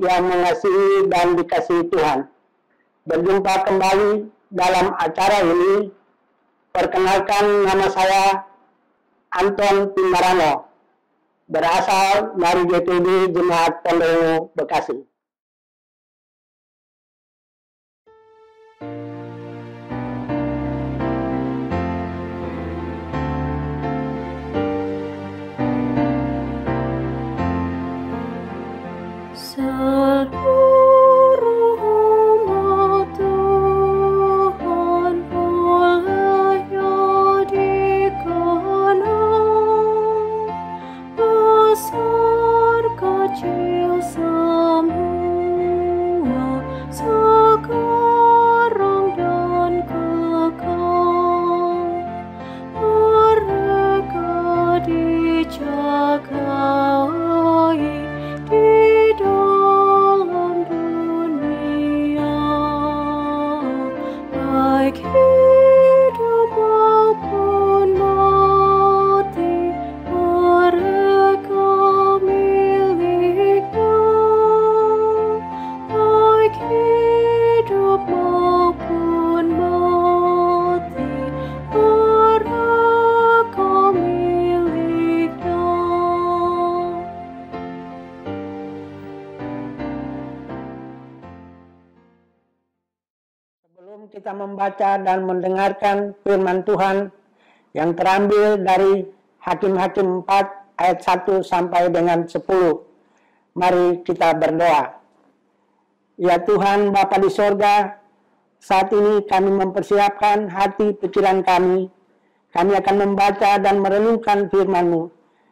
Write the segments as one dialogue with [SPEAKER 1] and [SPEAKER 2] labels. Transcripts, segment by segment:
[SPEAKER 1] yang mengasihi dan dikasihi Tuhan. Berjumpa kembali dalam acara ini. Perkenalkan, nama saya Anton Timbarano, berasal dari GPD Jemaat Pondok Bekasi. Sebelum kita membaca dan mendengarkan firman Tuhan yang terambil dari Hakim-Hakim 4 ayat 1 sampai dengan 10, mari kita berdoa. Ya Tuhan Bapa di sorga, saat ini kami mempersiapkan hati pikiran kami. Kami akan membaca dan merenungkan firman-Mu.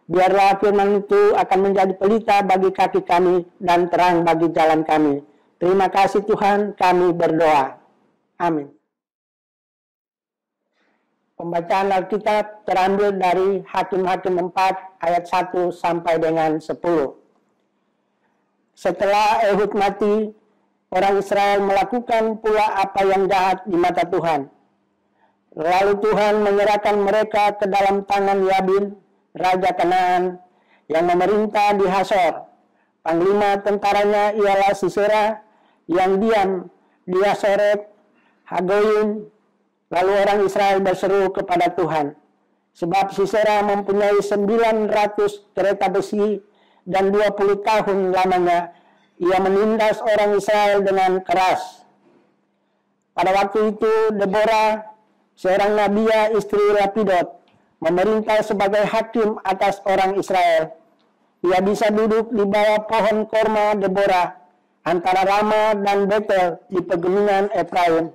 [SPEAKER 1] Biarlah firman itu akan menjadi pelita bagi kaki kami dan terang bagi jalan kami. Terima kasih Tuhan, kami berdoa. Amin. Pembacaan Alkitab terambil dari Hakim-Hakim 4 ayat 1 sampai dengan 10. Setelah Ehud mati, orang Israel melakukan pula apa yang jahat di mata Tuhan. Lalu Tuhan menyerahkan mereka ke dalam tangan Yabin, Raja Kanaan, yang memerintah di Hasor. Panglima tentaranya ialah Sisera, yang diam di Hasoret Hagoyim. Lalu orang Israel berseru kepada Tuhan, sebab Sisera mempunyai 900 kereta besi dan 20 tahun lamanya ia menindas orang Israel dengan keras. Pada waktu itu Deborah, seorang nabia istri Lapidot, memerintah sebagai hakim atas orang Israel. Ia bisa duduk di bawah pohon korma Deborah antara Rama dan Betel di pegunungan Efraim.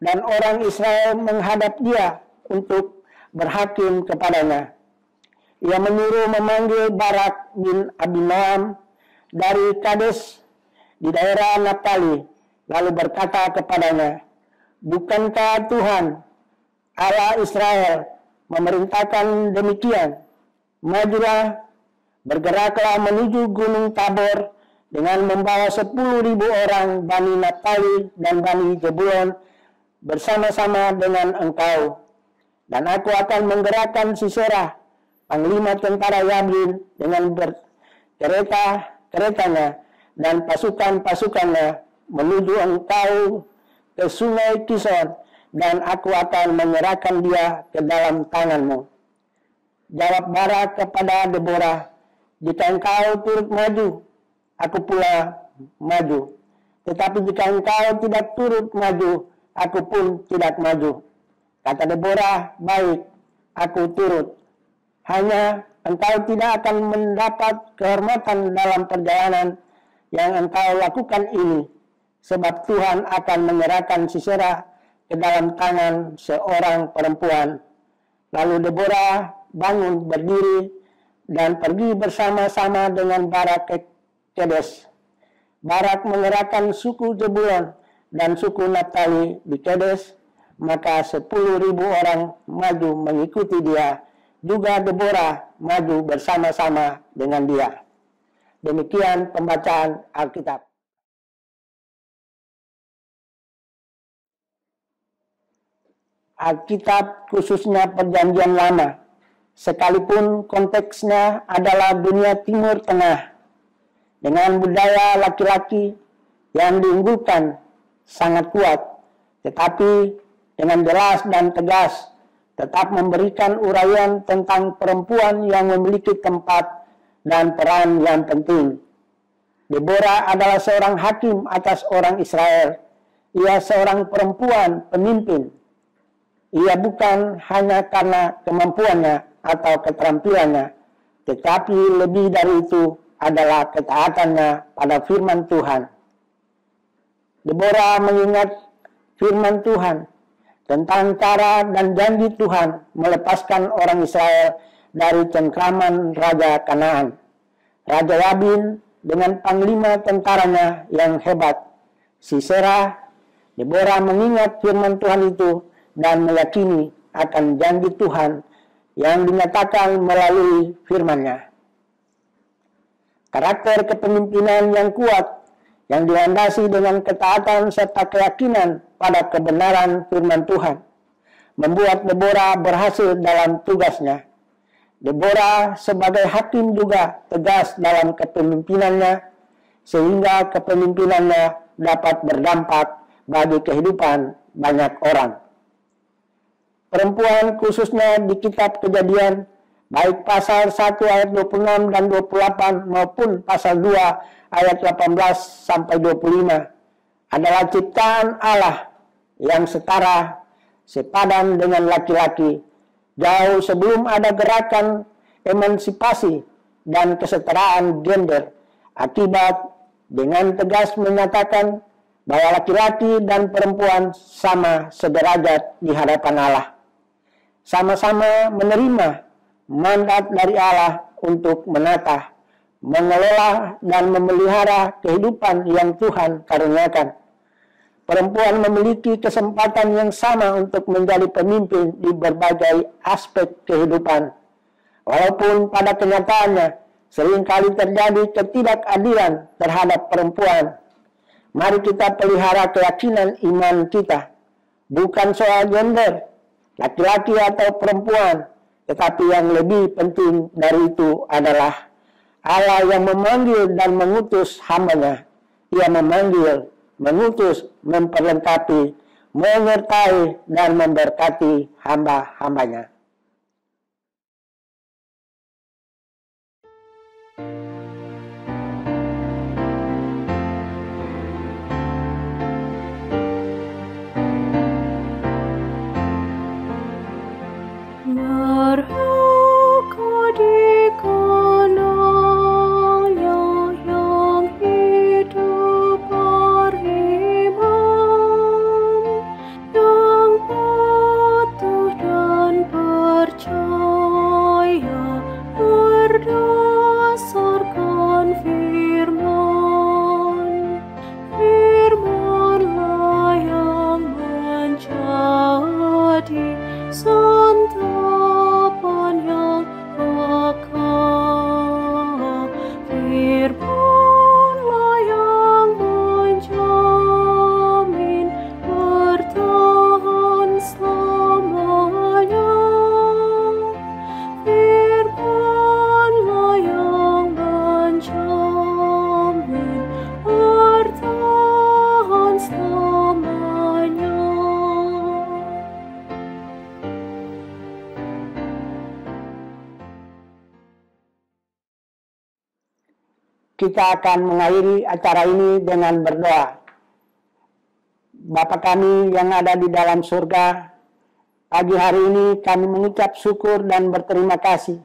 [SPEAKER 1] Dan orang Israel menghadap dia untuk berhakim kepadanya. Ia menyuruh memanggil Barak bin Abinoam dari Kades di daerah Naphtali, lalu berkata kepadanya, bukankah Tuhan Allah Israel memerintahkan demikian? Majulah, bergeraklah menuju Gunung Tabor dengan membawa 10.000 orang Bani Naphtali dan Bani Zebulon bersama-sama dengan engkau. Dan aku akan menggerakkan Sisera, panglima tentara Yabin, dengan kereta-keretanya dan pasukan-pasukannya menuju engkau ke sungai Kison, dan aku akan menyerahkan dia ke dalam tanganmu. Jawab Barak kepada Deborah, jika engkau turut maju, aku pula maju. Tetapi jika engkau tidak turut maju, aku pun tidak maju. Kata Deborah, baik, aku turut. Hanya engkau tidak akan mendapat kehormatan dalam perjalanan yang engkau lakukan ini, sebab Tuhan akan menyerahkan Sisera ke dalam tangan seorang perempuan. Lalu Deborah bangun berdiri dan pergi bersama-sama dengan Barak ke Kedes. Barak mengerahkan suku Zebulon dan suku Naphtali di Kedes, maka 10.000 orang maju mengikuti dia. Juga Deborah maju bersama-sama dengan dia. Demikian pembacaan Alkitab. Alkitab khususnya Perjanjian Lama, sekalipun konteksnya adalah dunia Timur Tengah. dengan budaya laki-laki yang diunggulkan sangat kuat, tetapi dengan jelas dan tegas tetap memberikan uraian tentang perempuan yang memiliki tempat dan peran yang penting. Deborah adalah seorang hakim atas orang Israel. Ia seorang perempuan pemimpin. Ia bukan hanya karena kemampuannya atau keterampilannya, tetapi lebih dari itu adalah ketaatannya pada firman Tuhan. Deborah mengingat firman Tuhan tentang cara dan janji Tuhan melepaskan orang Israel dari cengkraman Raja Kanaan. Raja Yabin dengan panglima tentaranya yang hebat, Sisera. Deborah mengingat firman Tuhan itu dan meyakini akan janji Tuhan yang dinyatakan melalui firman-Nya. Karakter kepemimpinan yang kuat yang dilandasi dengan ketaatan serta keyakinan pada kebenaran firman Tuhan membuat Deborah berhasil dalam tugasnya. Deborah sebagai hakim juga tegas dalam kepemimpinannya, sehingga kepemimpinannya dapat berdampak bagi kehidupan banyak orang. Perempuan khususnya di kitab Kejadian, baik pasal 1 ayat 26 dan 28 maupun pasal 2 ayat 18 sampai 25 adalah ciptaan Allah yang setara, sepadan dengan laki-laki, jauh sebelum ada gerakan emansipasi dan kesetaraan gender, akibat dengan tegas menyatakan bahwa laki-laki dan perempuan sama sederajat di hadapan Allah. Sama-sama menerima mandat dari Allah untuk menata, mengelola, dan memelihara kehidupan yang Tuhan karuniakan. Perempuan memiliki kesempatan yang sama untuk menjadi pemimpin di berbagai aspek kehidupan. Walaupun pada kenyataannya seringkali terjadi ketidakadilan terhadap perempuan, mari kita pelihara keyakinan iman kita. Bukan soal gender, laki-laki atau perempuan, tetapi yang lebih penting dari itu adalah Allah yang memanggil dan mengutus hamba-Nya. Ia memanggil, mengutus, memperlengkapi, menyertai, dan memberkati hamba-hamba-Nya. Kita akan mengakhiri acara ini dengan berdoa. Bapa kami yang ada di dalam surga, pagi hari ini kami mengucap syukur dan berterima kasih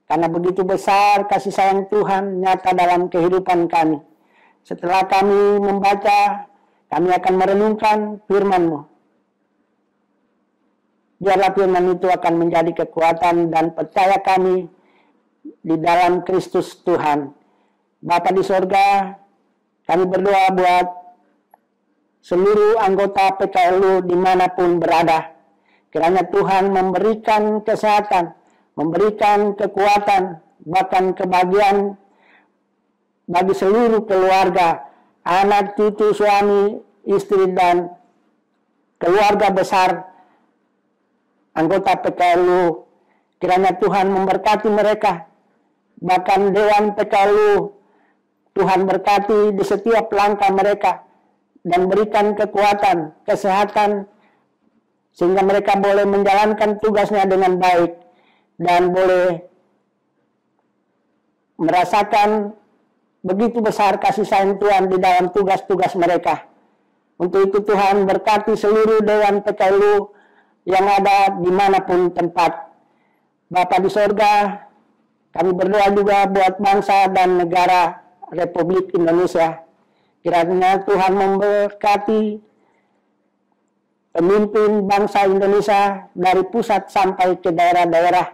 [SPEAKER 1] karena begitu besar kasih sayang Tuhan nyata dalam kehidupan kami. Setelah kami membaca, kami akan merenungkan firman-Mu. Biarlah firman itu akan menjadi kekuatan dan percaya kami di dalam Kristus Tuhan. Bapa di sorga, kami berdoa buat seluruh anggota PKLU dimanapun berada. Kiranya Tuhan memberikan kesehatan, memberikan kekuatan, bahkan kebahagiaan bagi seluruh keluarga, anak, cucu, suami, istri, dan keluarga besar anggota PKLU. Kiranya Tuhan memberkati mereka, bahkan Dewan PKLU, Tuhan berkati di setiap langkah mereka dan berikan kekuatan, kesehatan, sehingga mereka boleh menjalankan tugasnya dengan baik dan boleh merasakan begitu besar kasih sayang Tuhan di dalam tugas-tugas mereka. Untuk itu Tuhan berkati seluruh Dewan PKLU yang ada dimanapun tempat. Bapa di sorga, kami berdoa juga buat bangsa dan negara Republik Indonesia. Kiranya Tuhan memberkati pemimpin bangsa Indonesia dari pusat sampai ke daerah-daerah,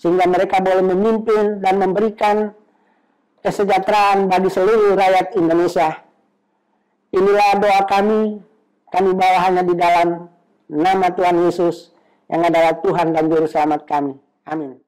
[SPEAKER 1] sehingga mereka boleh memimpin dan memberikan kesejahteraan bagi seluruh rakyat Indonesia. Inilah doa kami bawa hanya di dalam nama Tuhan Yesus yang adalah Tuhan dan Juru Selamat kami. Amin.